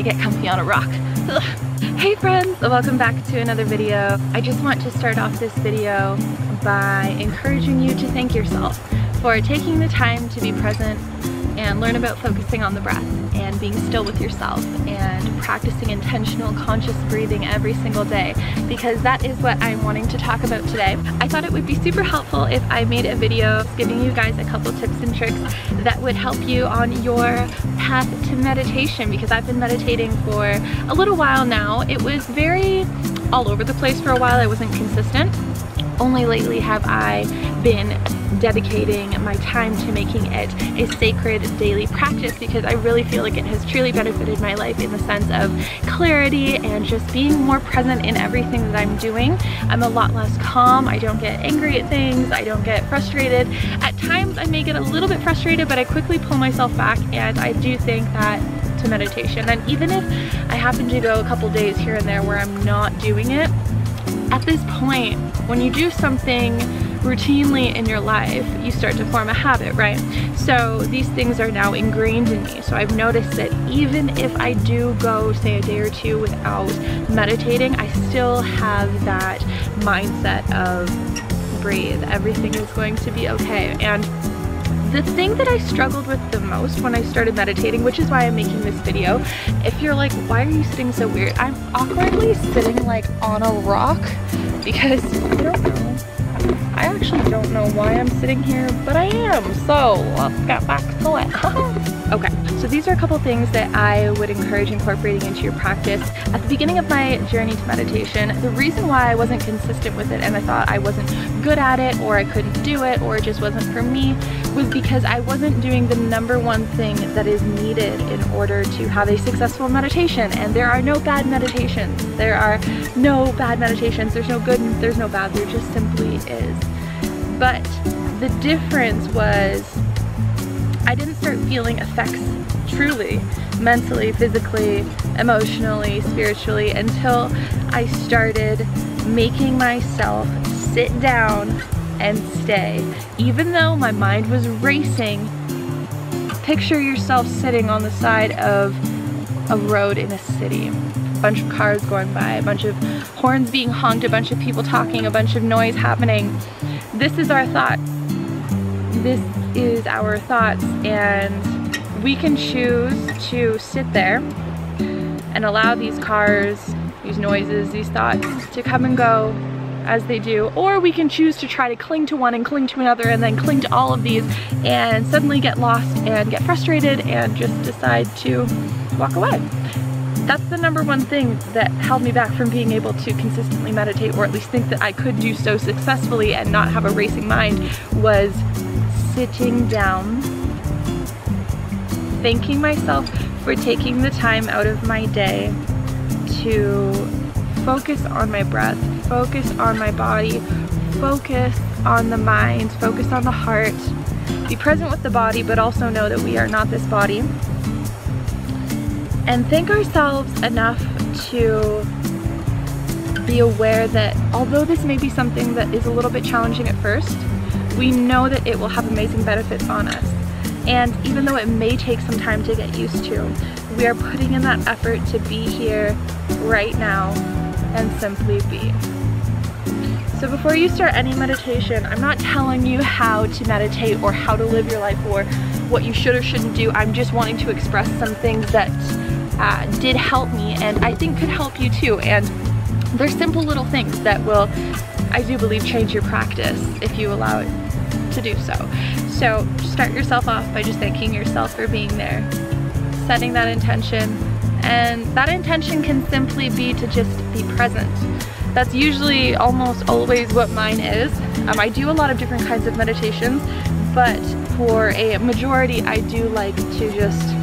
to get comfy on a rock. Hey friends, welcome back to another video. I just want to start off this video by encouraging you to thank yourself for taking the time to be present and learn about focusing on the breath and being still with yourself and practicing intentional conscious breathing every single day, because that is what I'm wanting to talk about today. I thought it would be super helpful if I made a video giving you guys a couple tips and tricks that would help you on your path to meditation, because I've been meditating for a little while now. It was very all over the place for a while. I wasn't consistent. Only lately have I been dedicating my time to making it a sacred daily practice, because I really feel like it has truly benefited my life in the sense of clarity and just being more present in everything that I'm doing. I'm a lot less calm. I don't get angry at things. I don't get frustrated. At times I may get a little bit frustrated, but I quickly pull myself back, and I do think that to meditation. And even if I happen to go a couple days here and there where I'm not doing it, at this point, when you do something routinely in your life, you start to form a habit, right? So these things are now ingrained in me. So I've noticed that even if I do go, say, a day or two without meditating, I still have that mindset of breathe, everything is going to be okay. And the thing that I struggled with the most when I started meditating, which is why I'm making this video, if you're like, why are you sitting so weird? I'm awkwardly sitting like on a rock because I don't know. I actually don't know why I'm sitting here, but I am. So let's get back to it. Okay, so these are a couple things that I would encourage incorporating into your practice. At the beginning of my journey to meditation, the reason why I wasn't consistent with it and I thought I wasn't good at it, or I couldn't do it, or it just wasn't for me, was because I wasn't doing the number one thing that is needed in order to have a successful meditation. And there are no bad meditations. There are no bad meditations. There's no good and there's no bad. There just simply is. But the difference was I didn't start feeling effects truly, mentally, physically, emotionally, spiritually, until I started making myself sit down and stay. Even though my mind was racing, picture yourself sitting on the side of a road in a city. A bunch of cars going by, a bunch of horns being honked, a bunch of people talking, a bunch of noise happening. This is our thought. This is our thoughts, and we can choose to sit there and allow these cars, these noises, these thoughts to come and go as they do, or we can choose to try to cling to one and cling to another and then cling to all of these and suddenly get lost and get frustrated and just decide to walk away. That's the number one thing that held me back from being able to consistently meditate, or at least think that I could do so successfully and not have a racing mind, was sitting down, thanking myself for taking the time out of my day to focus on my breath, focus on my body, focus on the mind, focus on the heart, be present with the body, but also know that we are not this body. And thank ourselves enough to be aware that although this may be something that is a little bit challenging at first, we know that it will have amazing benefits on us. And even though it may take some time to get used to, we are putting in that effort to be here right now and simply be. So before you start any meditation, I'm not telling you how to meditate or how to live your life or what you should or shouldn't do. I'm just wanting to express some things that did help me, and I think could help you too. And they're simple little things that will, I do believe, change your practice if you allow it to do so. So start yourself off by just thanking yourself for being there, setting that intention, and that intention can simply be to just be present. That's usually almost always what mine is. I do a lot of different kinds of meditations, but for a majority I do like to just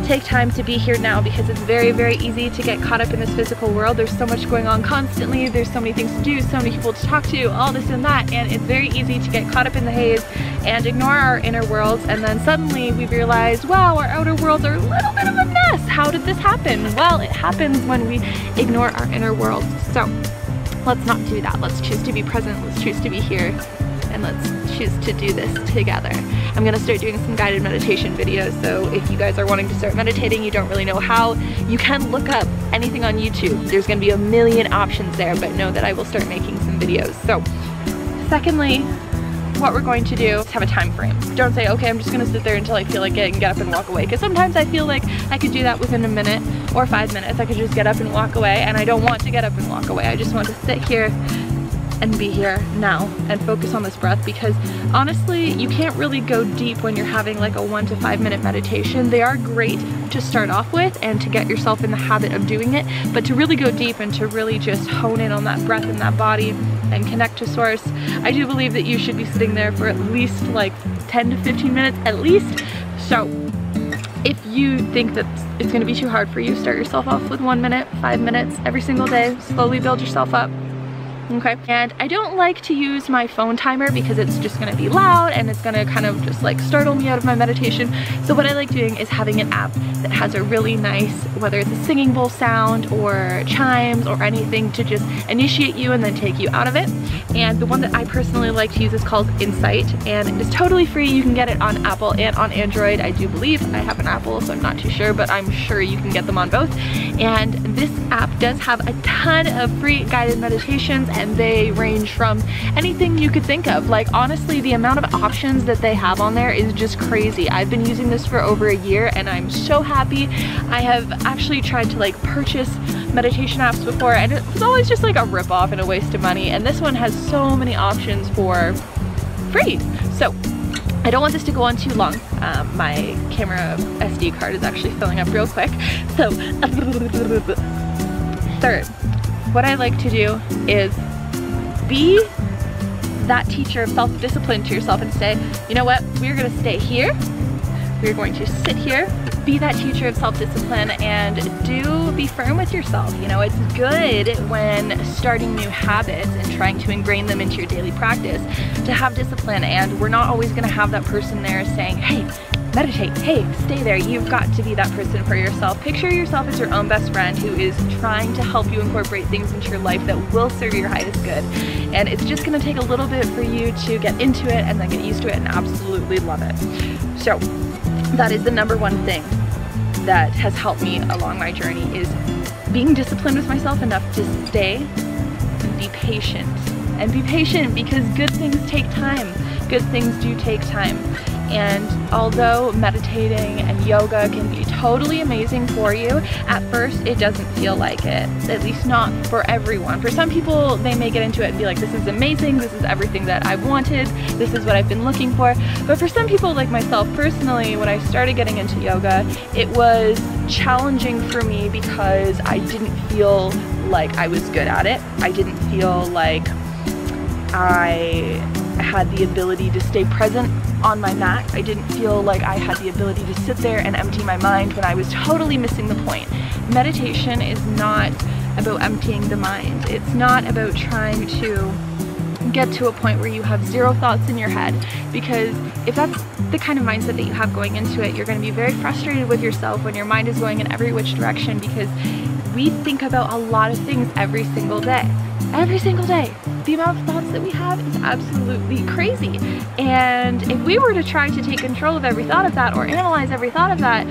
take time to be here now, because it's very, very easy to get caught up in this physical world. There's so much going on constantly, there's so many things to do, so many people to talk to, all this and that, and it's very easy to get caught up in the haze and ignore our inner worlds, and then suddenly we realize, wow, our outer worlds are a little bit of a mess. How did this happen? Well, it happens when we ignore our inner worlds. So let's not do that. Let's choose to be present. Let's choose to be here and let's choose to do this together. I'm gonna start doing some guided meditation videos, so if you guys are wanting to start meditating, you don't really know how, you can look up anything on YouTube. There's gonna be a million options there, but know that I will start making some videos. So, secondly, what we're going to do is have a time frame. Don't say, okay, I'm just gonna sit there until I feel like it and get up and walk away, because sometimes I feel like I could do that within a minute or 5 minutes. I could just get up and walk away, and I don't want to get up and walk away. I just want to sit here and be here now and focus on this breath, because honestly, you can't really go deep when you're having like a 1 to 5 minute meditation. They are great to start off with and to get yourself in the habit of doing it, but to really go deep and to really just hone in on that breath and that body and connect to source, I do believe that you should be sitting there for at least like 10 to 15 minutes at least. So if you think that it's going to be too hard for you, start yourself off with 1 minute, 5 minutes every single day. Slowly build yourself up. Okay, and I don't like to use my phone timer because it's just gonna be loud and it's gonna kind of just like startle me out of my meditation. So what I like doing is having an app that has a really nice, whether it's a singing bowl sound or chimes or anything, to just initiate you and then take you out of it. And the one that I personally like to use is called Insight, and it is totally free. You can get it on Apple and on Android. I do believe I have an Apple, so I'm not too sure, but I'm sure you can get them on both. And this app does have a ton of free guided meditations, and they range from anything you could think of. Like honestly, the amount of options that they have on there is just crazy. I've been using this for over a year and I'm so happy. I have actually tried to like purchase meditation apps before, and it was always just like a rip-off and a waste of money, and this one has so many options for free. So I don't want this to go on too long. My camera SD card is actually filling up real quick. So third, what I like to do is be that teacher of self-discipline to yourself and say, you know what, we're gonna stay here, we're going to sit here, be that teacher of self-discipline, and be firm with yourself. You know, it's good when starting new habits and trying to ingrain them into your daily practice to have discipline, and we're not always gonna have that person there saying, hey, meditate, hey, stay there. You've got to be that person for yourself. Picture yourself as your own best friend who is trying to help you incorporate things into your life that will serve your highest good. And it's just gonna take a little bit for you to get into it and then get used to it and absolutely love it. So that is the #1 thing that has helped me along my journey, is being disciplined with myself enough to stay and be patient. And be patient because good things take time. Good things do take time. And although meditating and yoga can be totally amazing for you, at first it doesn't feel like it. At least not for everyone. For some people, they may get into it and be like, this is amazing, this is everything that I've wanted, this is what I've been looking for. But for some people like myself personally, when I started getting into yoga, it was challenging for me because I didn't feel like I was good at it. I didn't feel like I had the ability to stay present on my mat. I didn't feel like I had the ability to sit there and empty my mind when I was totally missing the point. Meditation is not about emptying the mind. It's not about trying to get to a point where you have zero thoughts in your head, because if that's the kind of mindset that you have going into it, you're going to be very frustrated with yourself when your mind is going in every which direction, because we think about a lot of things every single day. Every single day. The amount of thoughts that we have is absolutely crazy. And if we were to try to take control of every thought of that or analyze every thought of that,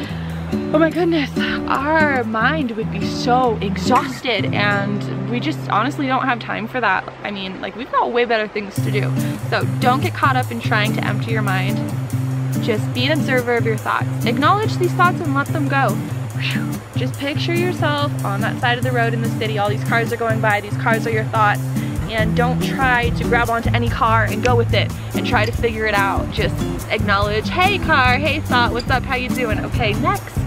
oh my goodness, our mind would be so exhausted, and we just honestly don't have time for that. I mean, like, we've got way better things to do. So don't get caught up in trying to empty your mind. Just be an observer of your thoughts. Acknowledge these thoughts and let them go. Just picture yourself on that side of the road in the city. All these cars are going by. These cars are your thoughts. And don't try to grab onto any car and go with it and try to figure it out. Just acknowledge, hey car, hey thought, what's up, how you doing? Okay, next.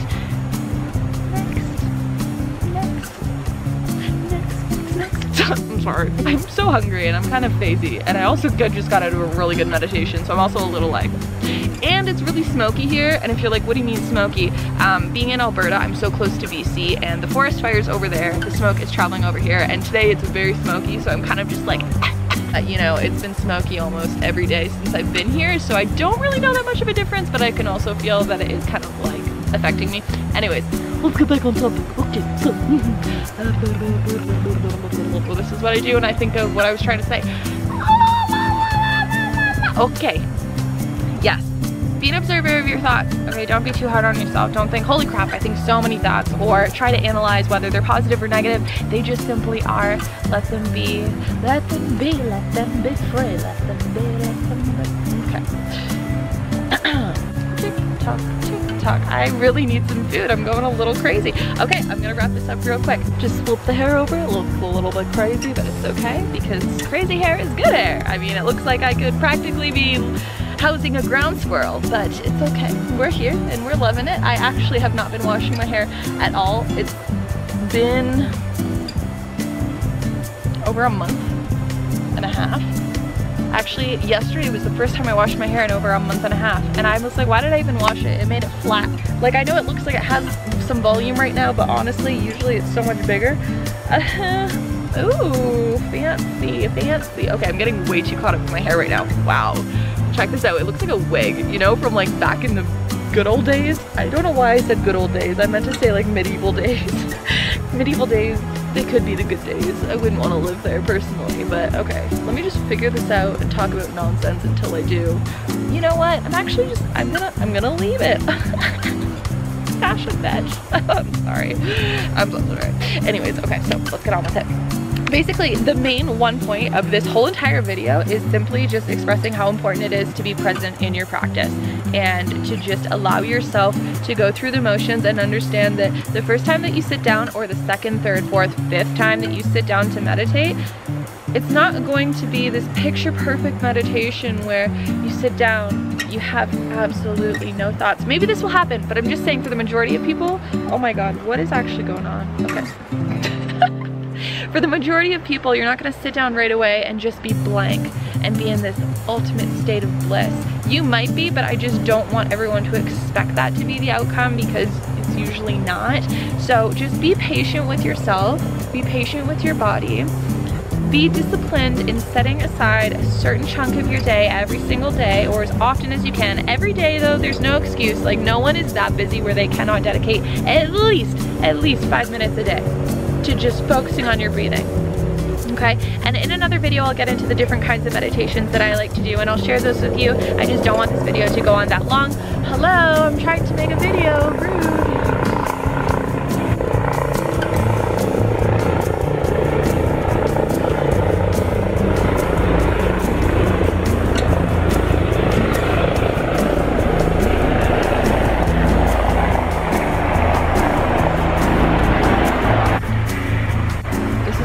I'm sorry. I'm so hungry and I'm kind of phasey, and I also just got out of a really good meditation, so I'm also a little like, and it's really smoky here. And if you're like, what do you mean smoky? Being in Alberta, I'm so close to BC, and the forest fire's over there, the smoke is traveling over here, and today it's very smoky, so I'm kind of just like, you know, it's been smoky almost every day since I've been here, so I don't really know that much of a difference, but I can also feel that it is kind of like affecting me. Anyways, let's get back on topic. Okay, so this is what I do when I think of what I was trying to say. Okay, yes. Be an observer of your thoughts, okay? Don't be too hard on yourself. Don't think, holy crap, I think so many thoughts, or try to analyze whether they're positive or negative. They just simply are. Let them be. Let them be. Let them be free. Let them be. Let them be. Okay. Tick-tock, tick-tock. I really need some food. I'm going a little crazy. Okay, I'm gonna wrap this up real quick. Just flip the hair over. It looks a little bit crazy, but it's okay because crazy hair is good hair. I mean, it looks like I could practically be housing a ground squirrel, but it's okay. We're here and we're loving it. I actually have not been washing my hair at all. It's been over a month and a half. Actually, yesterday was the first time I washed my hair in over a month and a half, and I was like, why did I even wash it? It made it flat. Like, I know it looks like it has some volume right now, but honestly, usually it's so much bigger. Ooh, fancy, fancy. Okay, I'm getting way too caught up in my hair right now. Wow. Check this out. It looks like a wig, you know, from like back in the good old days. I don't know why I said good old days. I meant to say like medieval days. Medieval days, they could be the good days. I wouldn't want to live there personally, but okay. Let me just figure this out and talk about nonsense until I do. You know what? I'm actually just, I'm gonna leave it. Fashion bitch. I'm sorry. I'm so sorry. Anyways, okay, so let's get on with it. Basically, the main one point of this whole entire video is simply just expressing how important it is to be present in your practice and to just allow yourself to go through the motions and understand that the first time that you sit down, or the second, third, fourth, fifth time that you sit down to meditate, it's not going to be this picture perfect meditation where you sit down, you have absolutely no thoughts. Maybe this will happen, but I'm just saying for the majority of people, oh my God, what is actually going on? Okay. For the majority of people, you're not gonna sit down right away and just be blank and be in this ultimate state of bliss. You might be, but I just don't want everyone to expect that to be the outcome because it's usually not. So just be patient with yourself, be patient with your body, be disciplined in setting aside a certain chunk of your day every single day, or as often as you can. Every day though, there's no excuse. Like, no one is that busy where they cannot dedicate at least 5 minutes a day to just focusing on your breathing, okay? And in another video, I'll get into the different kinds of meditations that I like to do, and I'll share those with you. I just don't want this video to go on that long. Hello, I'm trying to make a video, rude.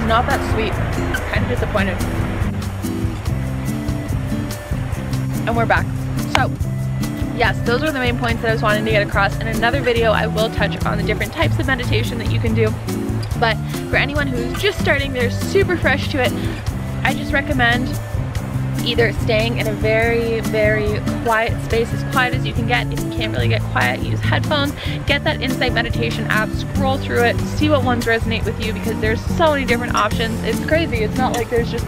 Not that sweet. Kind of disappointed. And we're back. So yes, those are the main points that I was wanting to get across. In another video, I will touch on the different types of meditation that you can do. But for anyone who's just starting, they're super fresh to it, I just recommend either staying in a very, very quiet space, as quiet as you can get. If you can't really get quiet, use headphones. Get that Insight meditation app, scroll through it, see what ones resonate with you, because there's so many different options. It's crazy. It's not like there's just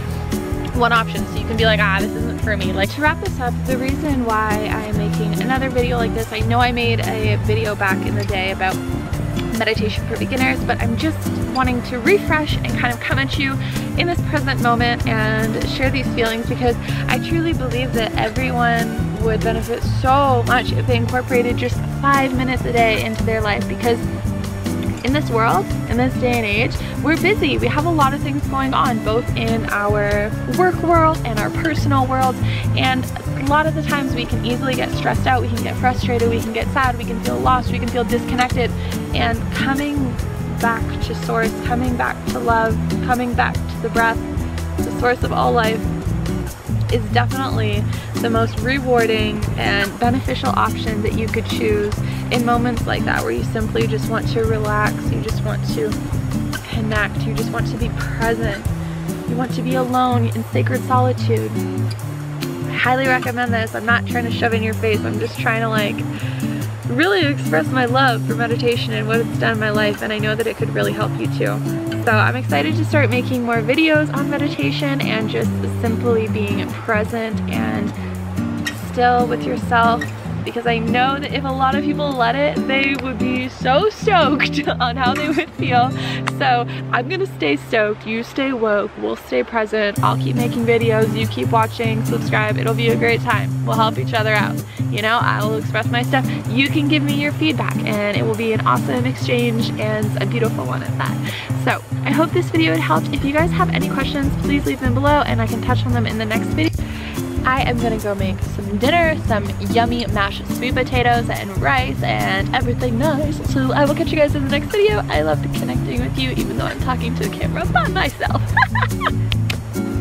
one option, so you can be like, ah, this isn't for me. Like, to wrap this up, the reason why I'm making another video like this, I know I made a video back in the day about meditation for beginners, but I'm just wanting to refresh and kind of come at you in this present moment and share these feelings, because I truly believe that everyone would benefit so much if they incorporated just 5 minutes a day into their life. Because in this world, in this day and age, we're busy. We have a lot of things going on, both in our work world and our personal worlds, and a lot of the times we can easily get stressed out, we can get frustrated, we can get sad, we can feel lost, we can feel disconnected. And coming back to source, coming back to love, coming back to the breath, the source of all life, is definitely the most rewarding and beneficial option that you could choose in moments like that, where you simply just want to relax, you just want to connect, you just want to be present, you want to be alone in sacred solitude. I highly recommend this. I'm not trying to shove it in your face, I'm just trying to like really express my love for meditation and what it's done in my life, and I know that it could really help you too. So I'm excited to start making more videos on meditation and just simply being present and still with yourself because I know that if a lot of people let it, they would be so stoked on how they would feel. So I'm gonna stay stoked, you stay woke, we'll stay present, I'll keep making videos, you keep watching, subscribe, it'll be a great time. We'll help each other out. You know, I will express my stuff, you can give me your feedback, and it will be an awesome exchange and a beautiful one at that. So I hope this video had helped. If you guys have any questions, please leave them below and I can touch on them in the next video. I am gonna go make some dinner, some yummy mashed sweet potatoes and rice and everything nice. So I will catch you guys in the next video. I loved connecting with you even though I'm talking to a camera by myself.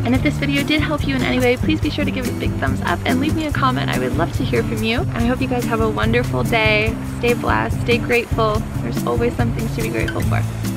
And if this video did help you in any way, please be sure to give it a big thumbs up and leave me a comment. I would love to hear from you. And I hope you guys have a wonderful day. Stay blessed, stay grateful. There's always some things to be grateful for.